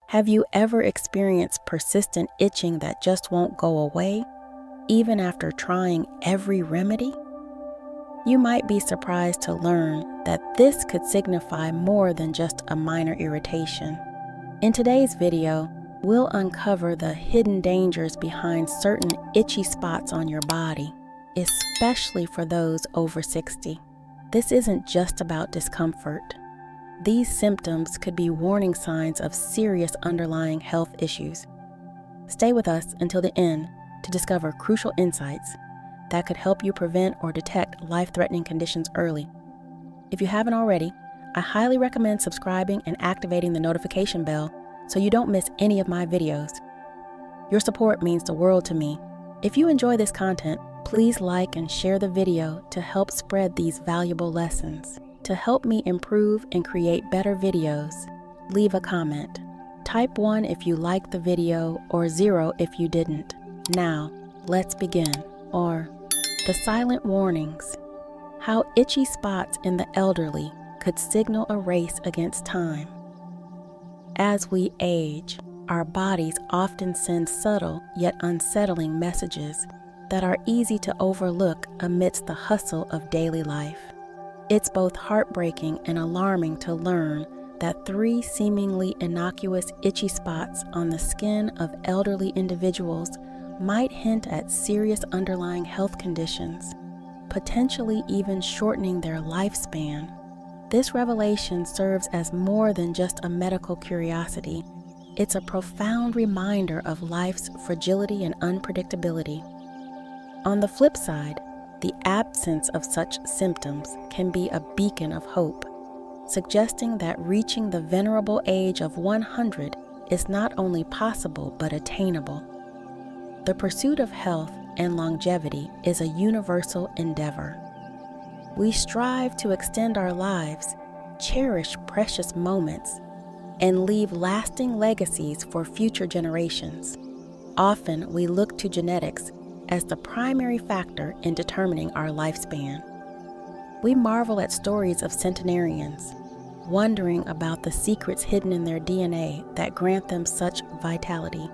Have you ever experienced persistent itching that just won't go away, even after trying every remedy? You might be surprised to learn that this could signify more than just a minor irritation. In today's video, we'll uncover the hidden dangers behind certain itchy spots on your body, especially for those over 60. This isn't just about discomfort. These symptoms could be warning signs of serious underlying health issues. Stay with us until the end to discover crucial insights that could help you prevent or detect life-threatening conditions early. If you haven't already, I highly recommend subscribing and activating the notification bell so you don't miss any of my videos. Your support means the world to me. If you enjoy this content, please like and share the video to help spread these valuable lessons. To help me improve and create better videos, leave a comment. Type 1 if you liked the video or 0 if you didn't. Now, let's begin. Or, the silent warnings. How itchy spots in the elderly could signal a race against time. As we age, our bodies often send subtle yet unsettling messages that are easy to overlook amidst the hustle of daily life. It's both heartbreaking and alarming to learn that 3 seemingly innocuous itchy spots on the skin of elderly individuals might hint at serious underlying health conditions, potentially even shortening their lifespan. This revelation serves as more than just a medical curiosity. It's a profound reminder of life's fragility and unpredictability. On the flip side, the absence of such symptoms can be a beacon of hope, suggesting that reaching the venerable age of 100 is not only possible but attainable. The pursuit of health and longevity is a universal endeavor. We strive to extend our lives, cherish precious moments, and leave lasting legacies for future generations. Often we look to genetics as the primary factor in determining our lifespan. We marvel at stories of centenarians, wondering about the secrets hidden in their DNA that grant them such vitality.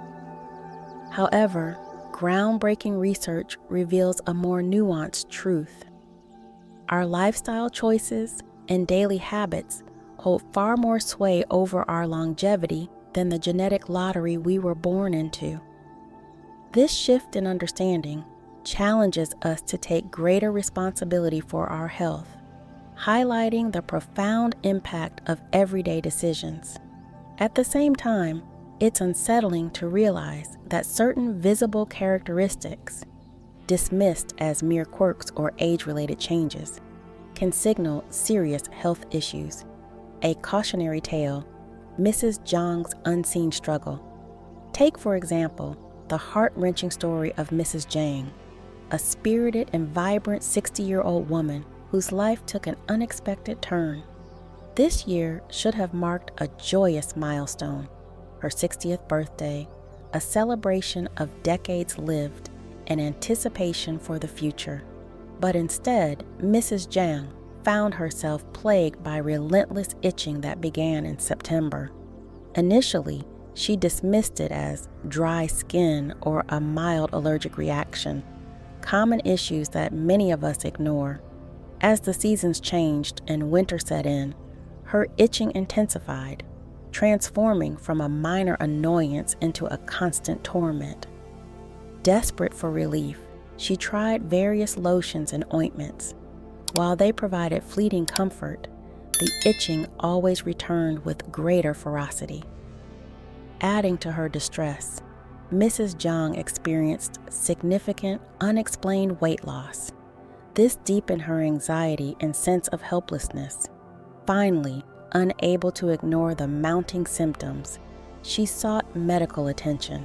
However, groundbreaking research reveals a more nuanced truth. Our lifestyle choices and daily habits hold far more sway over our longevity than the genetic lottery we were born into. This shift in understanding challenges us to take greater responsibility for our health, highlighting the profound impact of everyday decisions. At the same time, it's unsettling to realize that certain visible characteristics, dismissed as mere quirks or age-related changes, can signal serious health issues. A cautionary tale, Mrs. Zhang's unseen struggle. Take, for example, the heart-wrenching story of Mrs. Zhang, a spirited and vibrant 60-year-old woman whose life took an unexpected turn. This year should have marked a joyous milestone, her 60th birthday, a celebration of decades lived and anticipation for the future. But instead, Mrs. Zhang found herself plagued by relentless itching that began in September. Initially, she dismissed it as dry skin or a mild allergic reaction, common issues that many of us ignore. As the seasons changed and winter set in, her itching intensified, transforming from a minor annoyance into a constant torment. Desperate for relief, she tried various lotions and ointments. While they provided fleeting comfort, the itching always returned with greater ferocity. Adding to her distress, Mrs. Zhang experienced significant, unexplained weight loss. This deepened her anxiety and sense of helplessness. Finally, unable to ignore the mounting symptoms, she sought medical attention.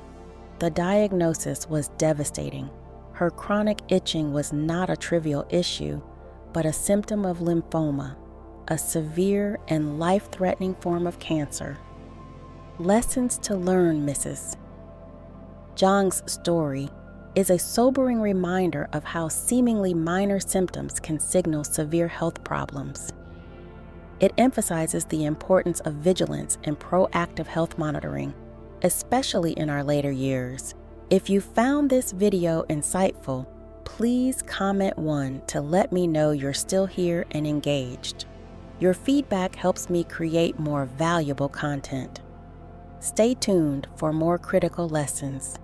The diagnosis was devastating. Her chronic itching was not a trivial issue, but a symptom of lymphoma, a severe and life-threatening form of cancer. Lessons to learn, Mrs. Zhang's story is a sobering reminder of how seemingly minor symptoms can signal severe health problems. It emphasizes the importance of vigilance and proactive health monitoring, especially in our later years. If you found this video insightful, please comment 1 to let me know you're still here and engaged. Your feedback helps me create more valuable content. Stay tuned for more critical lessons.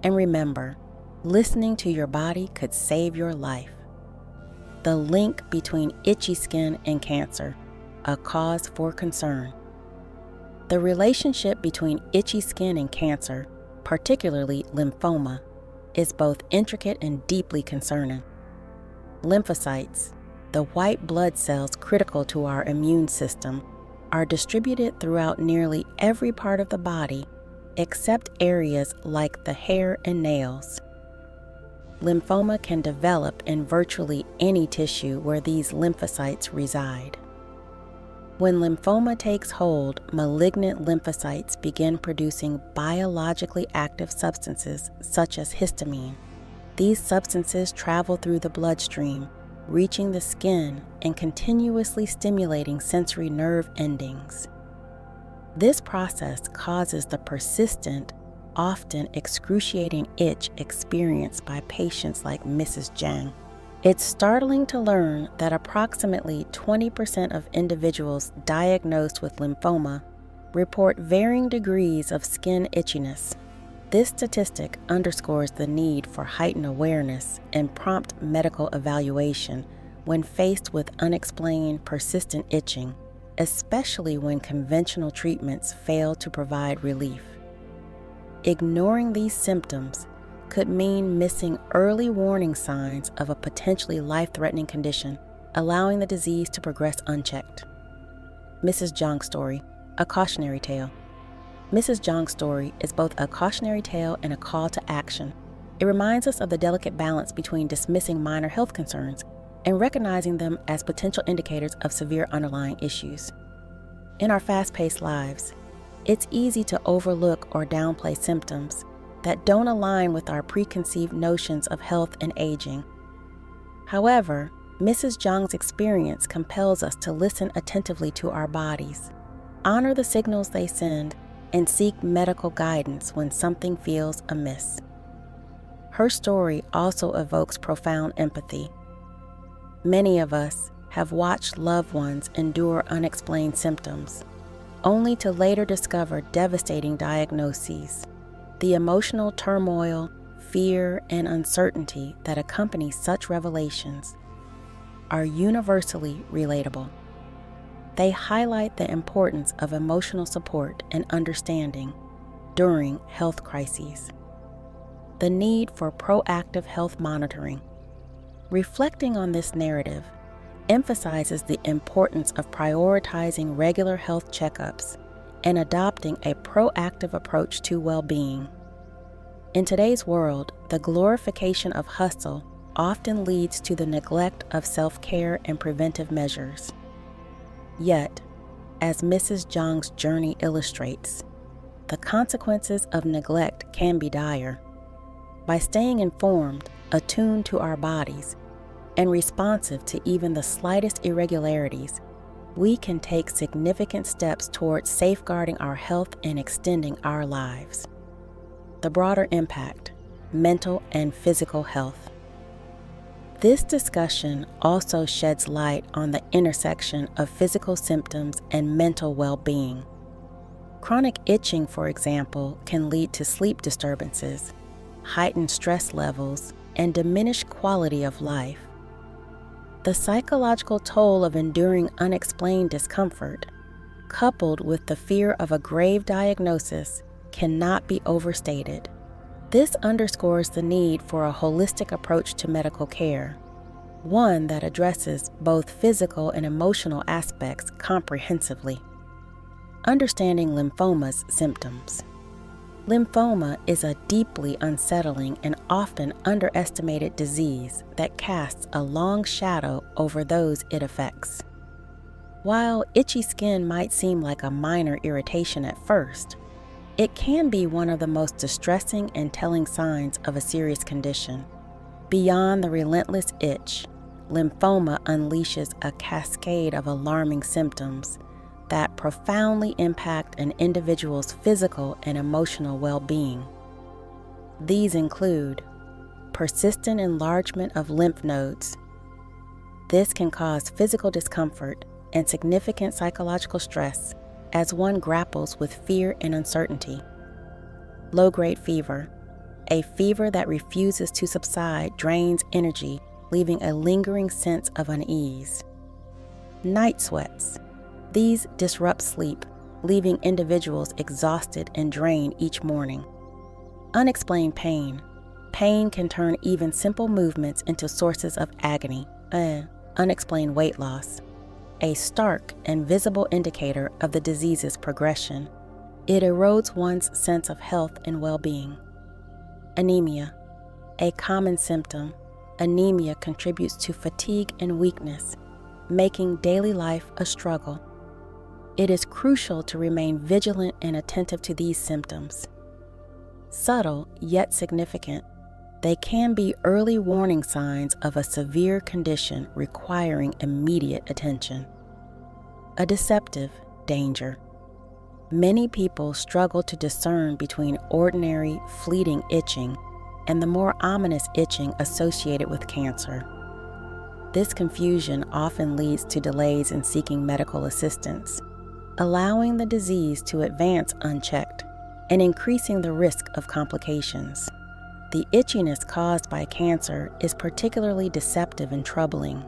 And remember, listening to your body could save your life. The link between itchy skin and cancer, a cause for concern. The relationship between itchy skin and cancer, particularly lymphoma, is both intricate and deeply concerning. Lymphocytes, the white blood cells critical to our immune system, are distributed throughout nearly every part of the body except areas like the hair and nails. Lymphoma can develop in virtually any tissue where these lymphocytes reside. When lymphoma takes hold, malignant lymphocytes begin producing biologically active substances such as histamine. These substances travel through the bloodstream, reaching the skin and continuously stimulating sensory nerve endings. This process causes the persistent, often excruciating itch experienced by patients like Mrs. Jiang. It's startling to learn that approximately 20% of individuals diagnosed with lymphoma report varying degrees of skin itchiness. This statistic underscores the need for heightened awareness and prompt medical evaluation when faced with unexplained persistent itching, especially when conventional treatments fail to provide relief. Ignoring these symptoms could mean missing early warning signs of a potentially life-threatening condition, allowing the disease to progress unchecked. Mrs. Jiang's story, a cautionary tale. Mrs. Jiang's story is both a cautionary tale and a call to action. It reminds us of the delicate balance between dismissing minor health concerns and recognizing them as potential indicators of severe underlying issues. In our fast-paced lives, it's easy to overlook or downplay symptoms that don't align with our preconceived notions of health and aging. However, Mrs. Jiang's experience compels us to listen attentively to our bodies, honor the signals they send, and seek medical guidance when something feels amiss. Her story also evokes profound empathy. Many of us have watched loved ones endure unexplained symptoms, only to later discover devastating diagnoses. The emotional turmoil, fear, and uncertainty that accompany such revelations are universally relatable. They highlight the importance of emotional support and understanding during health crises. The need for proactive health monitoring. Reflecting on this narrative emphasizes the importance of prioritizing regular health checkups and adopting a proactive approach to well-being. In today's world, the glorification of hustle often leads to the neglect of self-care and preventive measures. Yet, as Mrs. Jiang's journey illustrates, the consequences of neglect can be dire. By staying informed, attuned to our bodies, and responsive to even the slightest irregularities, we can take significant steps towards safeguarding our health and extending our lives. The broader impact, mental and physical health. This discussion also sheds light on the intersection of physical symptoms and mental well-being. Chronic itching, for example, can lead to sleep disturbances, heightened stress levels, and diminished quality of life. The psychological toll of enduring unexplained discomfort, coupled with the fear of a grave diagnosis, cannot be overstated. This underscores the need for a holistic approach to medical care, one that addresses both physical and emotional aspects comprehensively. Understanding lymphoma's symptoms. Lymphoma is a deeply unsettling and often underestimated disease that casts a long shadow over those it affects. While itchy skin might seem like a minor irritation at first, it can be one of the most distressing and telling signs of a serious condition. Beyond the relentless itch, lymphoma unleashes a cascade of alarming symptoms that profoundly impact an individual's physical and emotional well-being. These include persistent enlargement of lymph nodes. This can cause physical discomfort and significant psychological stress as one grapples with fear and uncertainty. Low-grade fever. A fever that refuses to subside drains energy, leaving a lingering sense of unease. Night sweats. These disrupt sleep, leaving individuals exhausted and drained each morning. Unexplained pain. Pain can turn even simple movements into sources of agony. Unexplained weight loss. A stark and visible indicator of the disease's progression. It erodes one's sense of health and well-being. Anemia. A common symptom, anemia contributes to fatigue and weakness, making daily life a struggle. It is crucial to remain vigilant and attentive to these symptoms. Subtle yet significant, they can be early warning signs of a severe condition requiring immediate attention. A deceptive danger. Many people struggle to discern between ordinary, fleeting itching and the more ominous itching associated with cancer. This confusion often leads to delays in seeking medical assistance, allowing the disease to advance unchecked and increasing the risk of complications. The itchiness caused by cancer is particularly deceptive and troubling.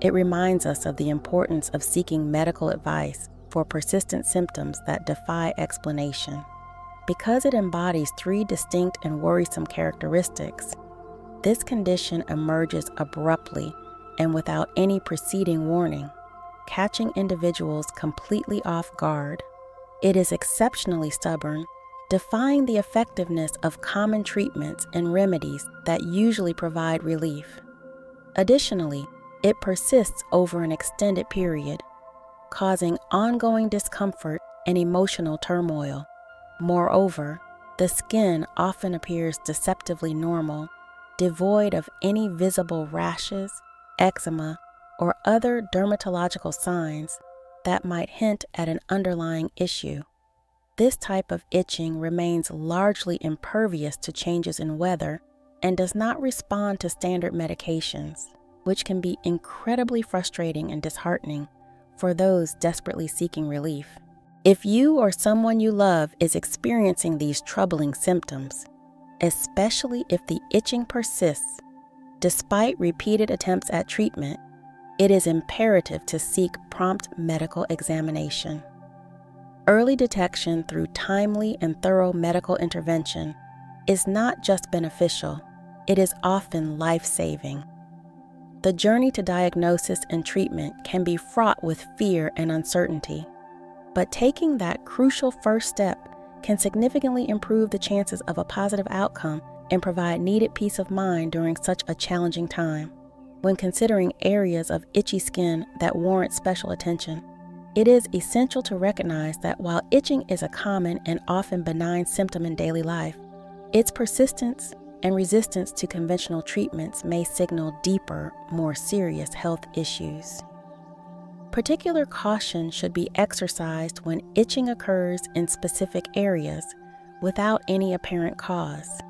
It reminds us of the importance of seeking medical advice for persistent symptoms that defy explanation. Because it embodies three distinct and worrisome characteristics, this condition emerges abruptly and without any preceding warning, catching individuals completely off guard. It is exceptionally stubborn, defying the effectiveness of common treatments and remedies that usually provide relief. Additionally, it persists over an extended period, causing ongoing discomfort and emotional turmoil. Moreover, the skin often appears deceptively normal, devoid of any visible rashes, eczema, or other dermatological signs that might hint at an underlying issue. This type of itching remains largely impervious to changes in weather and does not respond to standard medications, which can be incredibly frustrating and disheartening for those desperately seeking relief. If you or someone you love is experiencing these troubling symptoms, especially if the itching persists, despite repeated attempts at treatment, it is imperative to seek prompt medical examination. Early detection through timely and thorough medical intervention is not just beneficial, it is often life-saving. The journey to diagnosis and treatment can be fraught with fear and uncertainty, but taking that crucial first step can significantly improve the chances of a positive outcome and provide needed peace of mind during such a challenging time. When considering areas of itchy skin that warrant special attention, it is essential to recognize that while itching is a common and often benign symptom in daily life, its persistence and resistance to conventional treatments may signal deeper, more serious health issues. Particular caution should be exercised when itching occurs in specific areas without any apparent cause,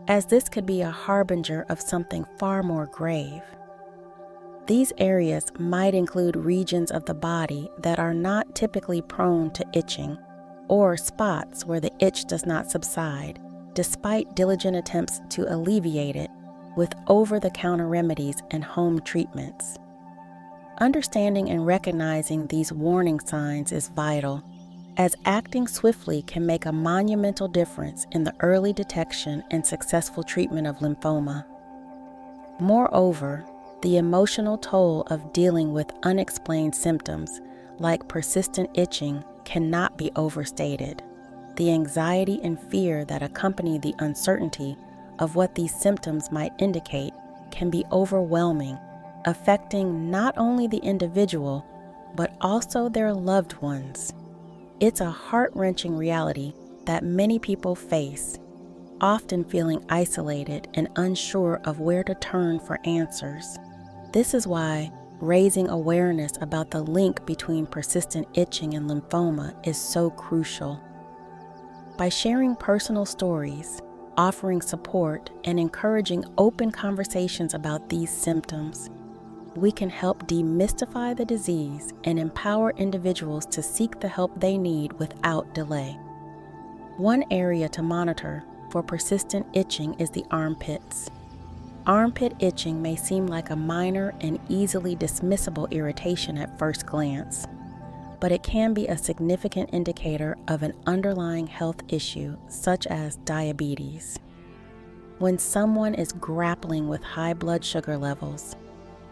as this could be a harbinger of something far more grave. These areas might include regions of the body that are not typically prone to itching, or spots where the itch does not subside, despite diligent attempts to alleviate it with over-the-counter remedies and home treatments. Understanding and recognizing these warning signs is vital, as acting swiftly can make a monumental difference in the early detection and successful treatment of lymphoma. Moreover, the emotional toll of dealing with unexplained symptoms, like persistent itching, cannot be overstated. The anxiety and fear that accompany the uncertainty of what these symptoms might indicate can be overwhelming, affecting not only the individual, but also their loved ones. It's a heart-wrenching reality that many people face, often feeling isolated and unsure of where to turn for answers. This is why raising awareness about the link between persistent itching and lymphoma is so crucial. By sharing personal stories, offering support, and encouraging open conversations about these symptoms, we can help demystify the disease and empower individuals to seek the help they need without delay. One area to monitor for persistent itching is the armpits. Armpit itching may seem like a minor and easily dismissible irritation at first glance, but it can be a significant indicator of an underlying health issue such as diabetes. When someone is grappling with high blood sugar levels,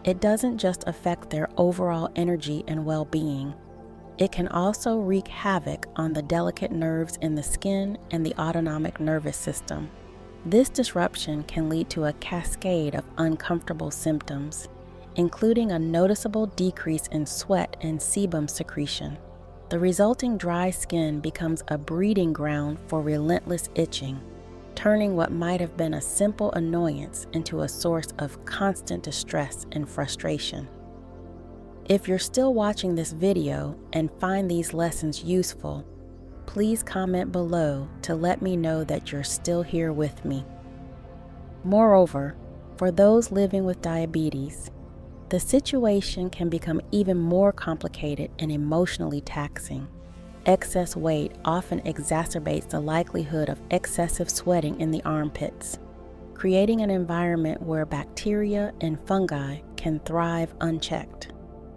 it doesn't just affect their overall energy and well-being. It can also wreak havoc on the delicate nerves in the skin and the autonomic nervous system. This disruption can lead to a cascade of uncomfortable symptoms, including a noticeable decrease in sweat and sebum secretion. The resulting dry skin becomes a breeding ground for relentless itching, turning what might have been a simple annoyance into a source of constant distress and frustration. If you're still watching this video and find these lessons useful, please comment below to let me know that you're still here with me. Moreover, for those living with diabetes, the situation can become even more complicated and emotionally taxing. Excess weight often exacerbates the likelihood of excessive sweating in the armpits, creating an environment where bacteria and fungi can thrive unchecked.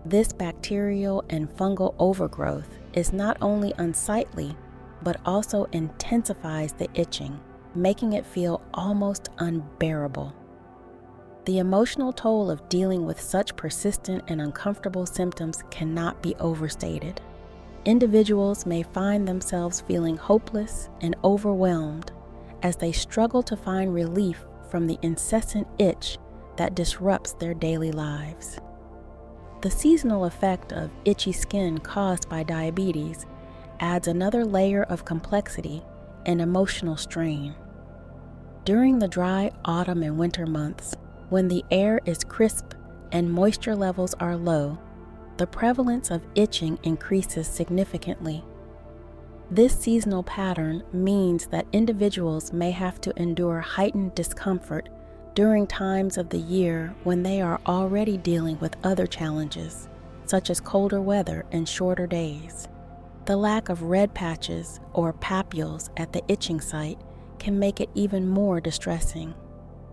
This bacterial and fungal overgrowth is not only unsightly, but also intensifies the itching, making it feel almost unbearable. The emotional toll of dealing with such persistent and uncomfortable symptoms cannot be overstated. Individuals may find themselves feeling hopeless and overwhelmed as they struggle to find relief from the incessant itch that disrupts their daily lives. The seasonal effect of itchy skin caused by diabetes adds another layer of complexity and emotional strain. During the dry autumn and winter months, when the air is crisp and moisture levels are low, the prevalence of itching increases significantly. This seasonal pattern means that individuals may have to endure heightened discomfort during times of the year when they are already dealing with other challenges, such as colder weather and shorter days. The lack of red patches or papules at the itching site can make it even more distressing.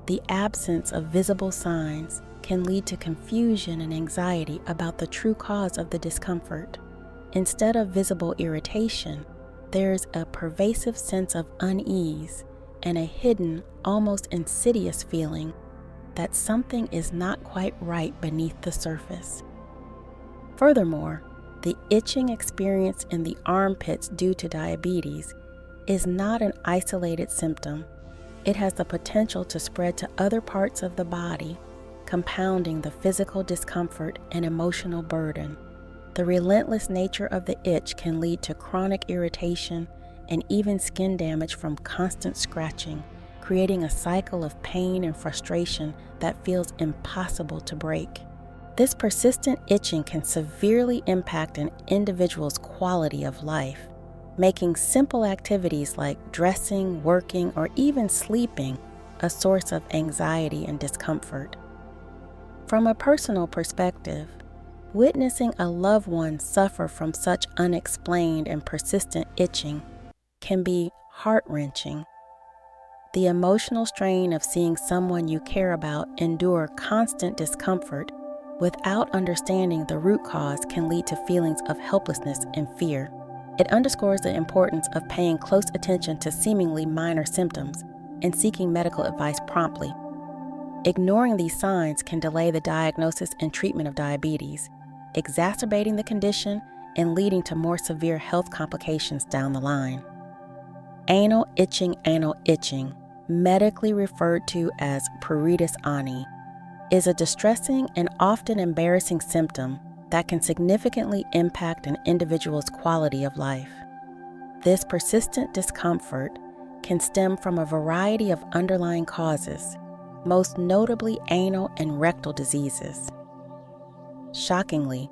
The absence of visible signs can lead to confusion and anxiety about the true cause of the discomfort. Instead of visible irritation, there's a pervasive sense of unease and a hidden, almost insidious feeling that something is not quite right beneath the surface. Furthermore, the itching experienced in the armpits due to diabetes is not an isolated symptom. It has the potential to spread to other parts of the body, compounding the physical discomfort and emotional burden. The relentless nature of the itch can lead to chronic irritation and even skin damage from constant scratching, creating a cycle of pain and frustration that feels impossible to break. This persistent itching can severely impact an individual's quality of life, making simple activities like dressing, working, or even sleeping a source of anxiety and discomfort. From a personal perspective, witnessing a loved one suffer from such unexplained and persistent itching can be heart-wrenching. The emotional strain of seeing someone you care about endure constant discomfort without understanding the root cause can lead to feelings of helplessness and fear. It underscores the importance of paying close attention to seemingly minor symptoms and seeking medical advice promptly. Ignoring these signs can delay the diagnosis and treatment of diabetes, exacerbating the condition and leading to more severe health complications down the line. Anal itching, medically referred to as pruritus ani, is a distressing and often embarrassing symptom that can significantly impact an individual's quality of life. This persistent discomfort can stem from a variety of underlying causes, most notably anal and rectal diseases. Shockingly,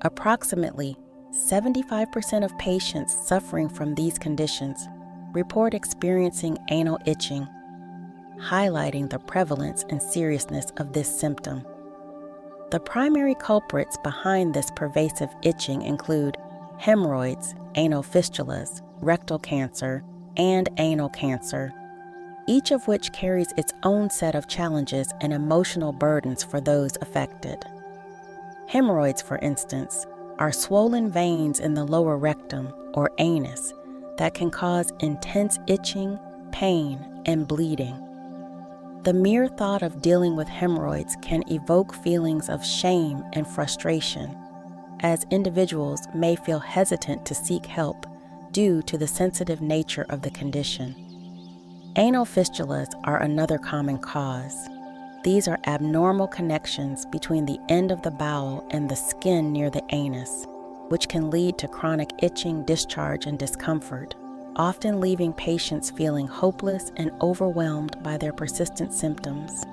approximately 75% of patients suffering from these conditions report experiencing anal itching, highlighting the prevalence and seriousness of this symptom. The primary culprits behind this pervasive itching include hemorrhoids, anal fistulas, rectal cancer, and anal cancer, each of which carries its own set of challenges and emotional burdens for those affected. Hemorrhoids, for instance, are swollen veins in the lower rectum or anus that can cause intense itching, pain, and bleeding. The mere thought of dealing with hemorrhoids can evoke feelings of shame and frustration, as individuals may feel hesitant to seek help due to the sensitive nature of the condition. Anal fistulas are another common cause. These are abnormal connections between the end of the bowel and the skin near the anus, which can lead to chronic itching, discharge, and discomfort, often leaving patients feeling hopeless and overwhelmed by their persistent symptoms.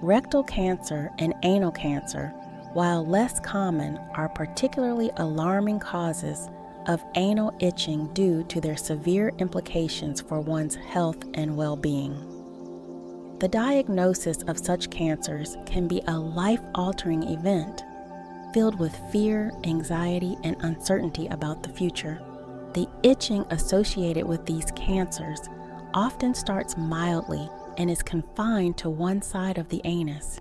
Rectal cancer and anal cancer, while less common, are particularly alarming causes of anal itching due to their severe implications for one's health and well-being. The diagnosis of such cancers can be a life-altering event, filled with fear, anxiety, and uncertainty about the future. The itching associated with these cancers often starts mildly and is confined to one side of the anus.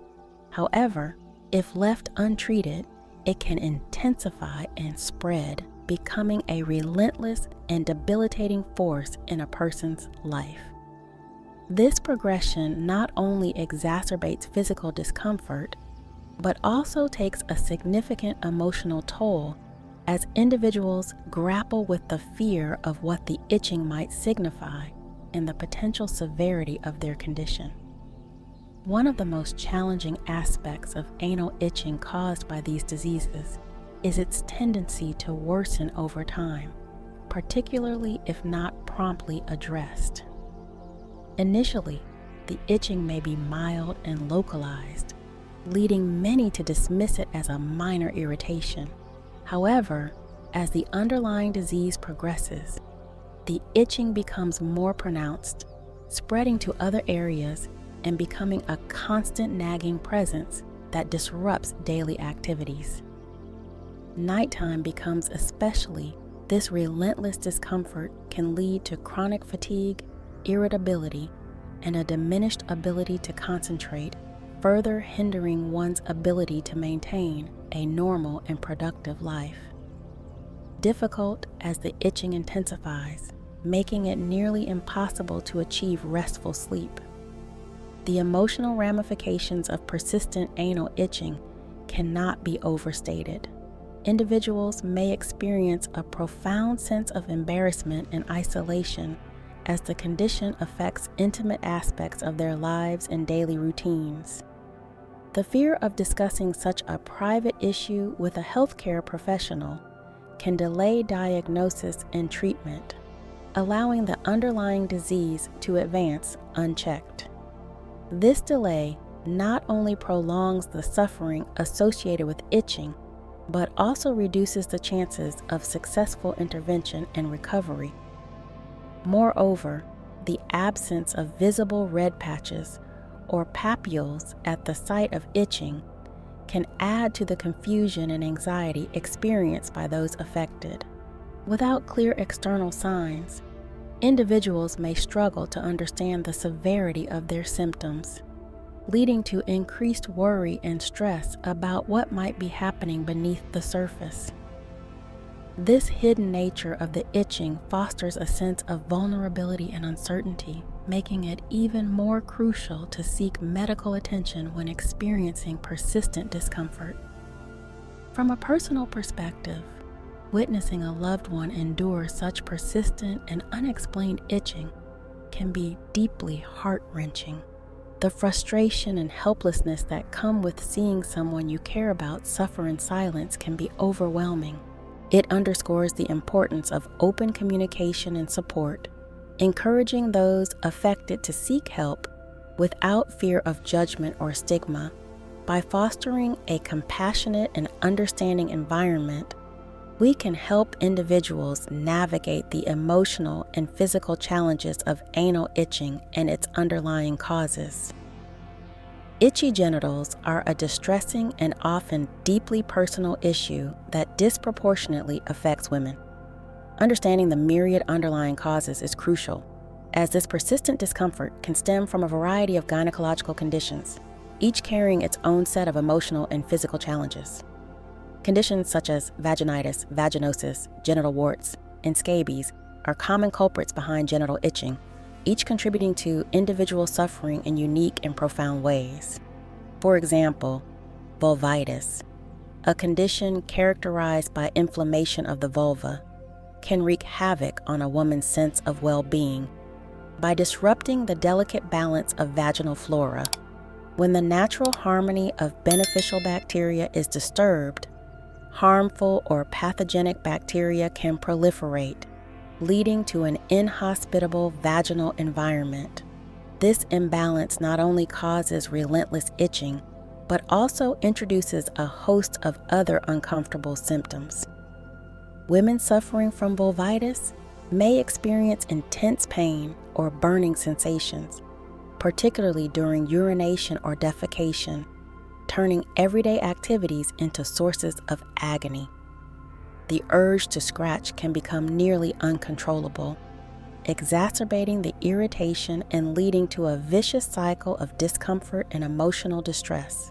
However, if left untreated, it can intensify and spread, becoming a relentless and debilitating force in a person's life. This progression not only exacerbates physical discomfort, but also takes a significant emotional toll as individuals grapple with the fear of what the itching might signify and the potential severity of their condition. One of the most challenging aspects of anal itching caused by these diseases is its tendency to worsen over time, particularly if not promptly addressed. Initially, the itching may be mild and localized, leading many to dismiss it as a minor irritation. However, as the underlying disease progresses, the itching becomes more pronounced, spreading to other areas and becoming a constant nagging presence that disrupts daily activities. Nighttime becomes especially. This relentless discomfort can lead to chronic fatigue, irritability, and a diminished ability to concentrate, further hindering one's ability to maintain a normal and productive life. Difficult as the itching intensifies, making it nearly impossible to achieve restful sleep. The emotional ramifications of persistent anal itching cannot be overstated. Individuals may experience a profound sense of embarrassment and isolation as the condition affects intimate aspects of their lives and daily routines. The fear of discussing such a private issue with a healthcare professional can delay diagnosis and treatment, allowing the underlying disease to advance unchecked. This delay not only prolongs the suffering associated with itching, but also reduces the chances of successful intervention and recovery. Moreover, the absence of visible red patches or papules at the site of itching can add to the confusion and anxiety experienced by those affected. Without clear external signs, individuals may struggle to understand the severity of their symptoms, leading to increased worry and stress about what might be happening beneath the surface. This hidden nature of the itching fosters a sense of vulnerability and uncertainty, making it even more crucial to seek medical attention when experiencing persistent discomfort. From a personal perspective, witnessing a loved one endure such persistent and unexplained itching can be deeply heart-wrenching. The frustration and helplessness that come with seeing someone you care about suffer in silence can be overwhelming. It underscores the importance of open communication and support, encouraging those affected to seek help without fear of judgment or stigma, By fostering a compassionate and understanding environment, we can help individuals navigate the emotional and physical challenges of anal itching and its underlying causes. Itchy genitals are a distressing and often deeply personal issue that disproportionately affects women. Understanding the myriad underlying causes is crucial, as this persistent discomfort can stem from a variety of gynecological conditions, each carrying its own set of emotional and physical challenges. Conditions such as vaginitis, vaginosis, genital warts, and scabies are common culprits behind genital itching, each contributing to individual suffering in unique and profound ways. For example, vulvitis, a condition characterized by inflammation of the vulva, can wreak havoc on a woman's sense of well-being by disrupting the delicate balance of vaginal flora. When the natural harmony of beneficial bacteria is disturbed, harmful or pathogenic bacteria can proliferate, leading to an inhospitable vaginal environment. This imbalance not only causes relentless itching, but also introduces a host of other uncomfortable symptoms. Women suffering from vulvitis may experience intense pain or burning sensations, particularly during urination or defecation, turning everyday activities into sources of agony. The urge to scratch can become nearly uncontrollable, exacerbating the irritation and leading to a vicious cycle of discomfort and emotional distress.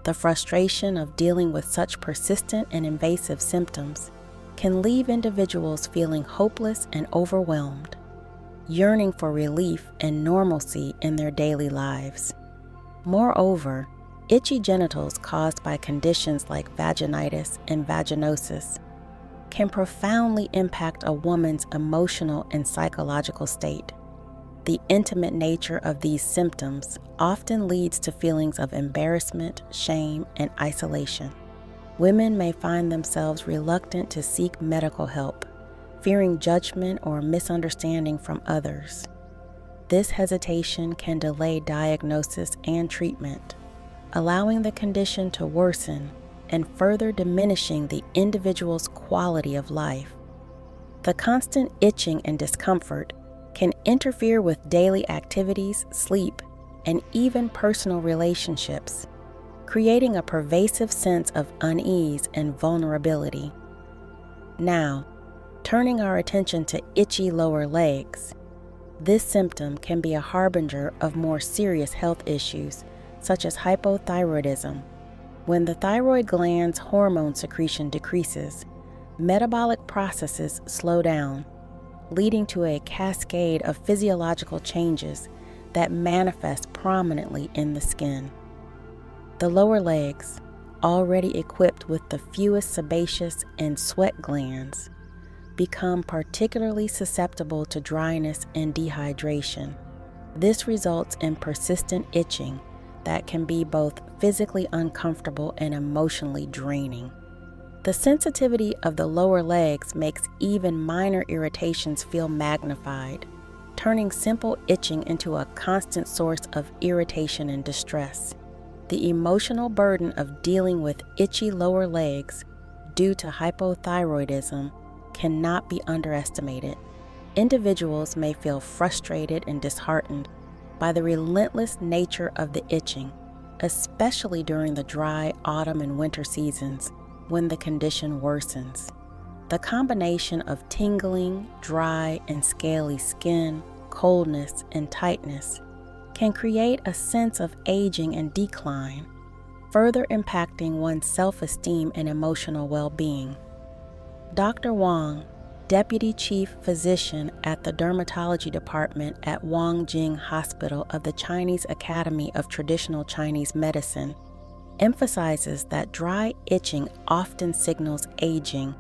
The frustration of dealing with such persistent and invasive symptoms can leave individuals feeling hopeless and overwhelmed, yearning for relief and normalcy in their daily lives. Moreover, itchy genitals caused by conditions like vaginitis and vaginosis can profoundly impact a woman's emotional and psychological state. The intimate nature of these symptoms often leads to feelings of embarrassment, shame, and isolation. Women may find themselves reluctant to seek medical help, fearing judgment or misunderstanding from others. This hesitation can delay diagnosis and treatment, allowing the condition to worsen and further diminishing the individual's quality of life. The constant itching and discomfort can interfere with daily activities, sleep, and even personal relationships, creating a pervasive sense of unease and vulnerability. Now, turning our attention to itchy lower legs, this symptom can be a harbinger of more serious health issues, such as hypothyroidism. When the thyroid gland's hormone secretion decreases, metabolic processes slow down, leading to a cascade of physiological changes that manifest prominently in the skin. The lower legs, already equipped with the fewest sebaceous and sweat glands, become particularly susceptible to dryness and dehydration. This results in persistent itching that can be both physically uncomfortable and emotionally draining. The sensitivity of the lower legs makes even minor irritations feel magnified, turning simple itching into a constant source of irritation and distress. The emotional burden of dealing with itchy lower legs due to hypothyroidism cannot be underestimated. Individuals may feel frustrated and disheartened by the relentless nature of the itching, especially during the dry autumn and winter seasons when the condition worsens. The combination of tingling, dry, and scaly skin, coldness, and tightness can create a sense of aging and decline, further impacting one's self-esteem and emotional well-being. Dr. Wang, Deputy Chief Physician at the Dermatology Department at Wangjing Hospital of the Chinese Academy of Traditional Chinese Medicine, emphasizes that dry itching often signals aging,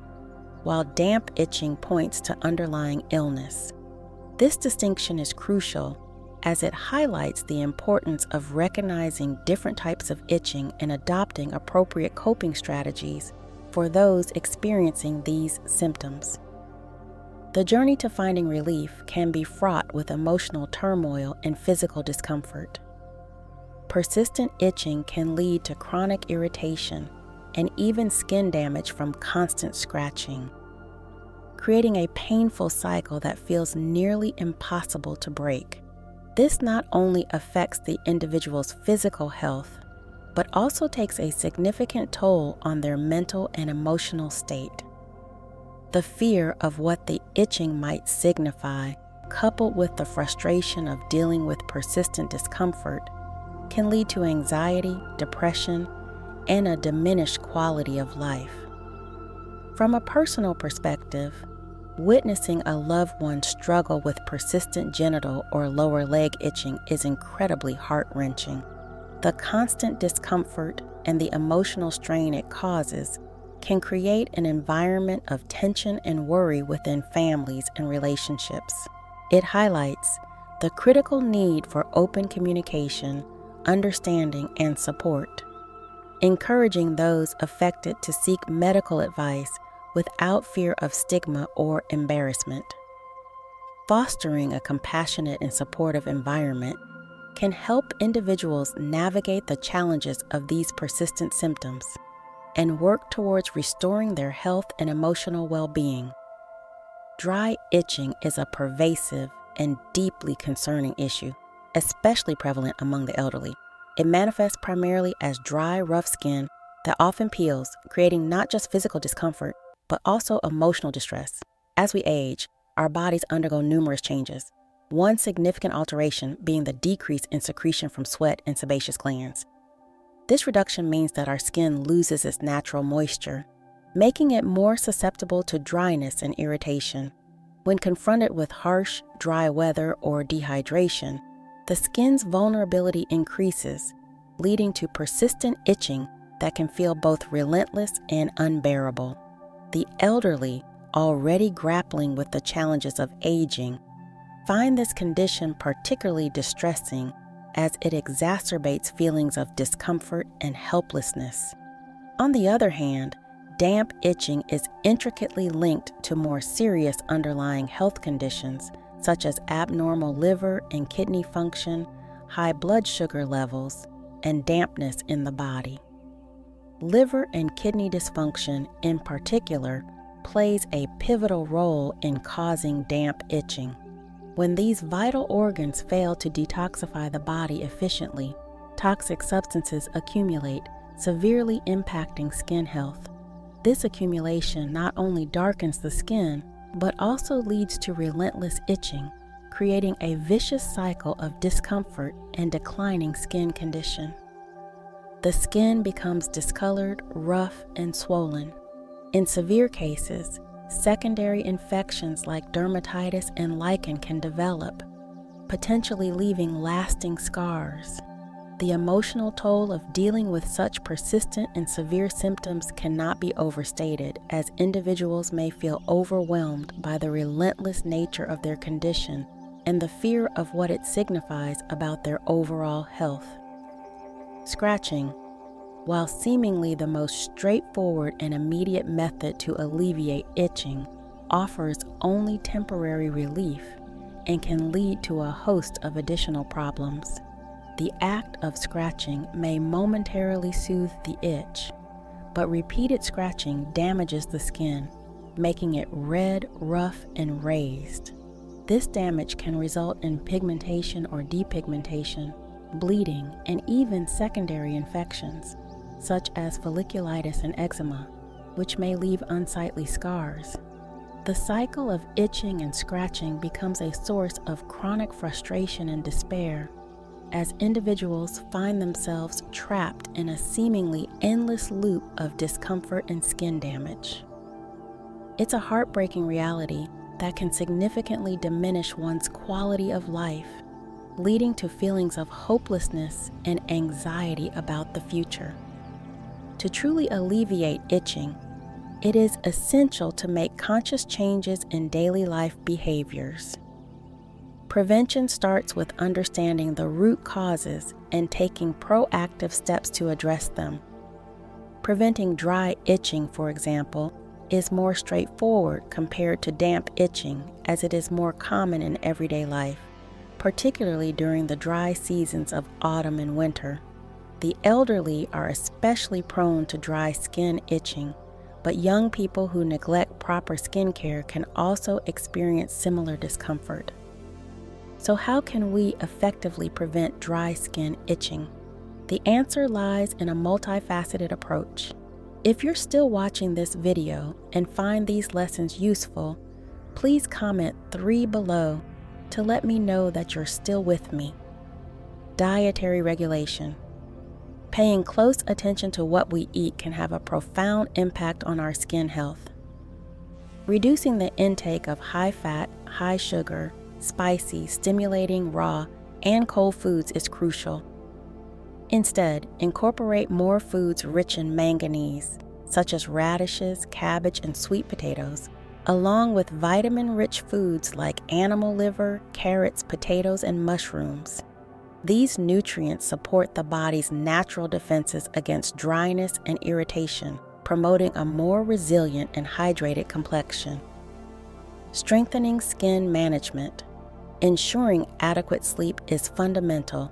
while damp itching points to underlying illness. This distinction is crucial as it highlights the importance of recognizing different types of itching and adopting appropriate coping strategies for those experiencing these symptoms. The journey to finding relief can be fraught with emotional turmoil and physical discomfort. persistent itching can lead to chronic irritation and even skin damage from constant scratching, creating a painful cycle that feels nearly impossible to break. This not only affects the individual's physical health, but also takes a significant toll on their mental and emotional state. The fear of what the itching might signify, coupled with the frustration of dealing with persistent discomfort, can lead to anxiety, depression, and a diminished quality of life. From a personal perspective, witnessing a loved one struggle with persistent genital or lower leg itching is incredibly heart-wrenching. The constant discomfort and the emotional strain it causes can create an environment of tension and worry within families and relationships. It highlights the critical need for open communication, understanding, and support, encouraging those affected to seek medical advice without fear of stigma or embarrassment. Fostering a compassionate and supportive environment can help individuals navigate the challenges of these persistent symptoms and work towards restoring their health and emotional well-being. Dry itching is a pervasive and deeply concerning issue, especially prevalent among the elderly. It manifests primarily as dry, rough skin that often peels, creating not just physical discomfort, but also emotional distress. As we age, our bodies undergo numerous changes, one significant alteration being the decrease in secretion from sweat and sebaceous glands. This reduction means that our skin loses its natural moisture, making it more susceptible to dryness and irritation. When confronted with harsh, dry weather or dehydration, the skin's vulnerability increases, leading to persistent itching that can feel both relentless and unbearable. The elderly, already grappling with the challenges of aging, find this condition particularly distressing as it exacerbates feelings of discomfort and helplessness. On the other hand, damp itching is intricately linked to more serious underlying health conditions such as abnormal liver and kidney function, high blood sugar levels, and dampness in the body. Liver and kidney dysfunction, in particular, plays a pivotal role in causing damp itching. When these vital organs fail to detoxify the body efficiently, toxic substances accumulate, severely impacting skin health. This accumulation not only darkens the skin, but also leads to relentless itching, creating a vicious cycle of discomfort and declining skin condition. The skin becomes discolored, rough, and swollen. In severe cases, secondary infections like dermatitis and lichen can develop, potentially leaving lasting scars. The emotional toll of dealing with such persistent and severe symptoms cannot be overstated, as individuals may feel overwhelmed by the relentless nature of their condition and the fear of what it signifies about their overall health. Scratching, while seemingly the most straightforward and immediate method to alleviate itching, offers only temporary relief and can lead to a host of additional problems. The act of scratching may momentarily soothe the itch, but repeated scratching damages the skin, making it red, rough, and raised. This damage can result in pigmentation or depigmentation, bleeding, and even secondary infections, such as folliculitis and eczema, which may leave unsightly scars. The cycle of itching and scratching becomes a source of chronic frustration and despair, as individuals find themselves trapped in a seemingly endless loop of discomfort and skin damage. It's a heartbreaking reality that can significantly diminish one's quality of life, leading to feelings of hopelessness and anxiety about the future. To truly alleviate itching, it is essential to make conscious changes in daily life behaviors. Prevention starts with understanding the root causes and taking proactive steps to address them. Preventing dry itching, for example, is more straightforward compared to damp itching, as it is more common in everyday life, particularly during the dry seasons of autumn and winter. The elderly are especially prone to dry skin itching, but young people who neglect proper skincare can also experience similar discomfort. So how can we effectively prevent dry skin itching? The answer lies in a multifaceted approach. If you're still watching this video and find these lessons useful, please comment 3 below to let me know that you're still with me. Dietary regulation. Paying close attention to what we eat can have a profound impact on our skin health. Reducing the intake of high-fat, high-sugar, spicy, stimulating, raw, and cold foods is crucial. Instead, incorporate more foods rich in manganese, such as radishes, cabbage, and sweet potatoes, along with vitamin-rich foods like animal liver, carrots, potatoes, and mushrooms. These nutrients support the body's natural defenses against dryness and irritation, promoting a more resilient and hydrated complexion. Strengthening skin management. Ensuring adequate sleep is fundamental,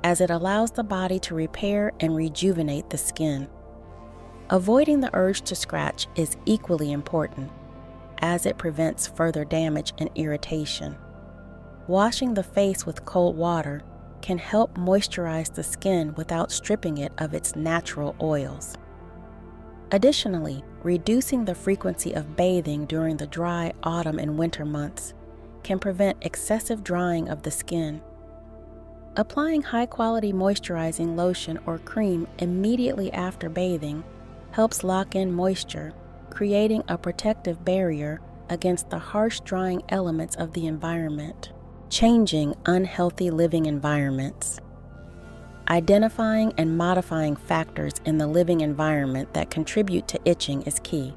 as it allows the body to repair and rejuvenate the skin. Avoiding the urge to scratch is equally important, as it prevents further damage and irritation. Washing the face with cold water can help moisturize the skin without stripping it of its natural oils. Additionally, reducing the frequency of bathing during the dry autumn and winter months can prevent excessive drying of the skin. Applying high-quality moisturizing lotion or cream immediately after bathing helps lock in moisture, creating a protective barrier against the harsh drying elements of the environment. Changing unhealthy living environments. Identifying and modifying factors in the living environment that contribute to itching is key.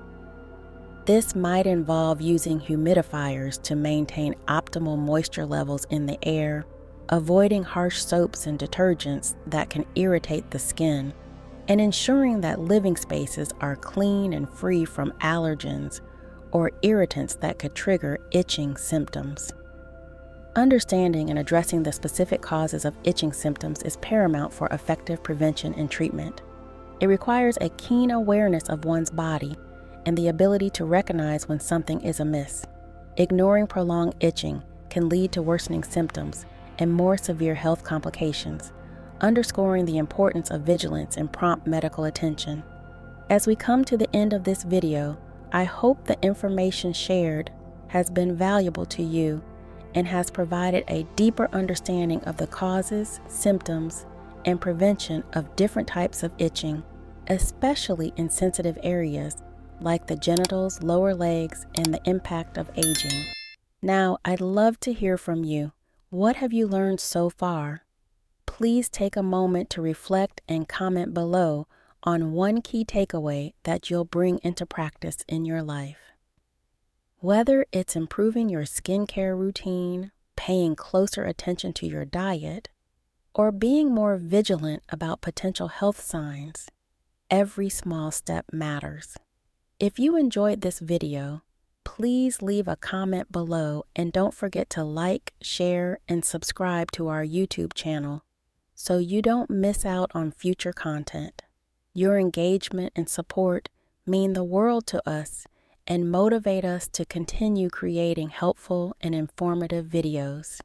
This might involve using humidifiers to maintain optimal moisture levels in the air, avoiding harsh soaps and detergents that can irritate the skin, and ensuring that living spaces are clean and free from allergens or irritants that could trigger itching symptoms. Understanding and addressing the specific causes of itching symptoms is paramount for effective prevention and treatment. It requires a keen awareness of one's body and the ability to recognize when something is amiss. Ignoring prolonged itching can lead to worsening symptoms and more severe health complications, underscoring the importance of vigilance and prompt medical attention. As we come to the end of this video, I hope the information shared has been valuable to you and has provided a deeper understanding of the causes, symptoms, and prevention of different types of itching, especially in sensitive areas like the genitals, lower legs, and the impact of aging. Now, I'd love to hear from you. What have you learned so far? Please take a moment to reflect and comment below on one key takeaway that you'll bring into practice in your life. Whether it's improving your skincare routine, paying closer attention to your diet, or being more vigilant about potential health signs, every small step matters. If you enjoyed this video, please leave a comment below and don't forget to like, share, and subscribe to our YouTube channel so you don't miss out on future content. Your engagement and support mean the world to us and motivate us to continue creating helpful and informative videos.